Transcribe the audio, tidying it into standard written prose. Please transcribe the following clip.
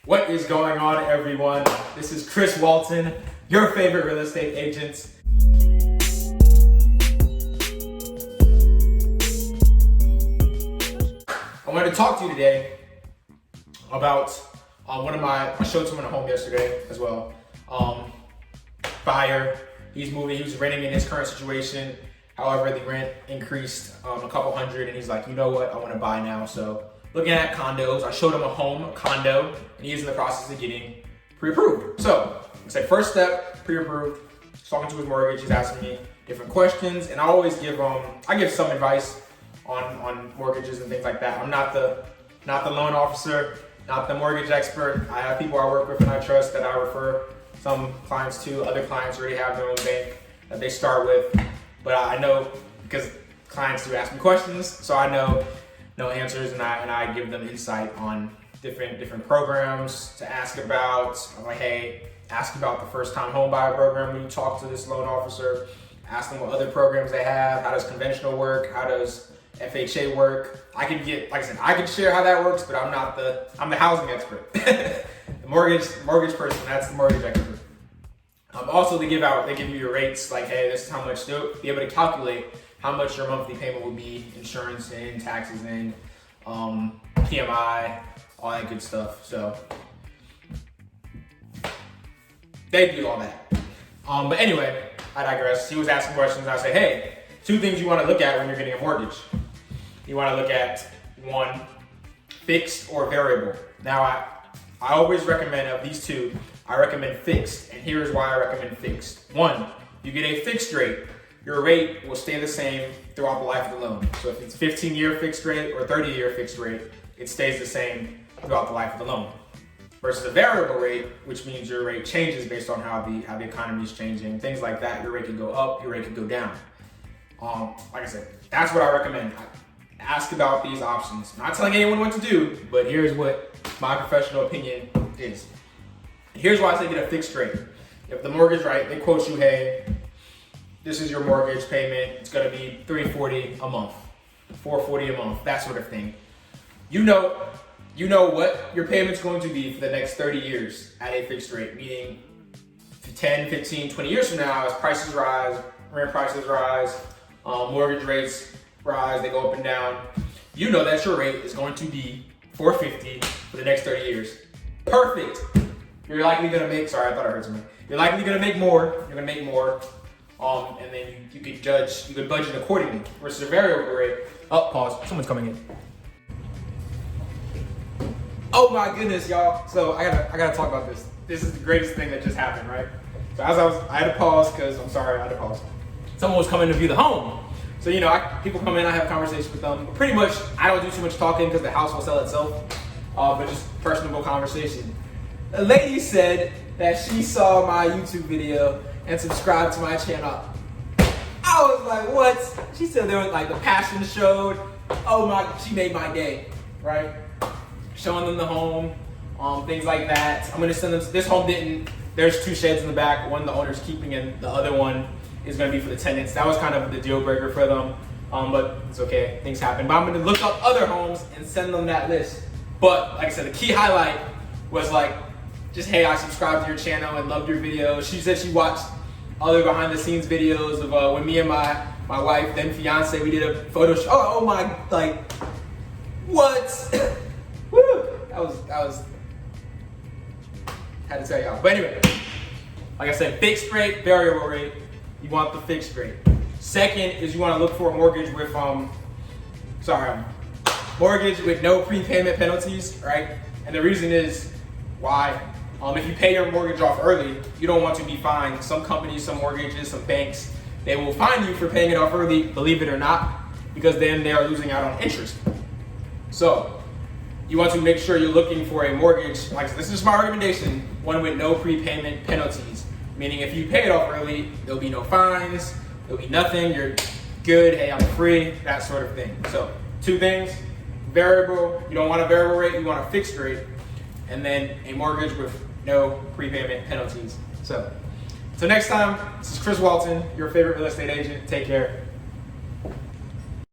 What is going on, everyone? This is Chris Walton, your favorite real estate agent. I wanted to talk to you today about I showed someone a home yesterday as well. Buyer, he's moving, he was renting in his current situation. However, the rent increased a couple hundred, and he's like, you know what, I want to buy now. So looking at condos, I showed him a condo, and he's in the process of getting pre-approved. So I said, first step, pre-approved. He's talking to his mortgage, he's asking me different questions, and I always give some advice on mortgages and things like that. I'm not the loan officer, not the mortgage expert. I have people I work with and I trust that I refer some clients to. Other clients already have their own bank that they start with. But I know, because clients do ask me questions, so I know answers, and I give them insight on different programs to ask about. I'm like, hey, ask about the first time home buyer program when you talk to this loan officer. Ask them what other programs they have. How does conventional work? How does FHA work? I can share how that works, but I'm the housing expert. The mortgage person, that's the mortgage expert. Also, they give you your rates, like, hey, this is how much, they'll be able to calculate how much your monthly payment will be, insurance and taxes and PMI, all that good stuff. So they do all that. But anyway, I digress. He was asking questions. I say, hey, two things you want to look at when you're getting a mortgage. You want to look at, one, fixed or variable. Now, I always recommend, of these two, I recommend fixed, and here's why I recommend fixed. One, you get a fixed rate. Your rate will stay the same throughout the life of the loan. So if it's 15-year fixed rate or 30-year fixed rate, it stays the same throughout the life of the loan. Versus a variable rate, which means your rate changes based on how the economy is changing, things like that. Your rate can go up, your rate can go down. Like I said, that's what I recommend. Ask about these options. I'm not telling anyone what to do, but here's what my professional opinion is. Here's why I say get a fixed rate. If the mortgage, right, they quote you, hey, this is your mortgage payment. It's gonna be $340 a month, $440 a month, that sort of thing. You know what your payment's going to be for the next 30 years at a fixed rate, meaning 10, 15, 20 years from now, as prices rise, rent prices rise, mortgage rates rise, they go up and down. You know that your rate is going to be $450 for the next 30 years. Perfect. You're likely gonna make, sorry, I thought I heard something. You're likely gonna make more, and then you could budget accordingly. Versus a variable rate, pause, someone's coming in. Oh my goodness, y'all. So I gotta talk about this. This is the greatest thing that just happened, right? So I had to pause, because someone was coming to view the home. So, people come in, I have conversations with them. But pretty much, I don't do too much talking because the house will sell itself, but just personable conversation. A lady said that she saw my YouTube video and subscribed to my channel. I was like, what? She said there was the passion showed. She made my day, right? Showing them the home, things like that. I'm gonna send them, this home there's 2 sheds in the back, one the owner's keeping and the other one is gonna be for the tenants. That was kind of the deal breaker for them, but it's okay, things happen. But I'm gonna look up other homes and send them that list. But like I said, the key highlight was just, hey, I subscribed to your channel and loved your videos. She said she watched other behind the scenes videos of when me and my wife, then fiance, we did a photo shoot. What? Woo! That was, had to tell y'all. But anyway, like I said, fixed rate, variable rate, you want the fixed rate. Second is you want to look for a mortgage with, mortgage with no prepayment penalties, right? And the reason is, why? If you pay your mortgage off early, you don't want to be fined. Some companies, some mortgages, some banks, they will fine you for paying it off early, believe it or not, because then they are losing out on interest. So you want to make sure you're looking for a mortgage, this is my recommendation, one with no prepayment penalties. Meaning if you pay it off early, there'll be no fines, there'll be nothing, you're good, hey, I'm free, that sort of thing. So 2 things, variable, you don't want a variable rate, you want a fixed rate, and then a mortgage with no prepayment penalties. So next time, this is Chris Walton, your favorite real estate agent. Take care.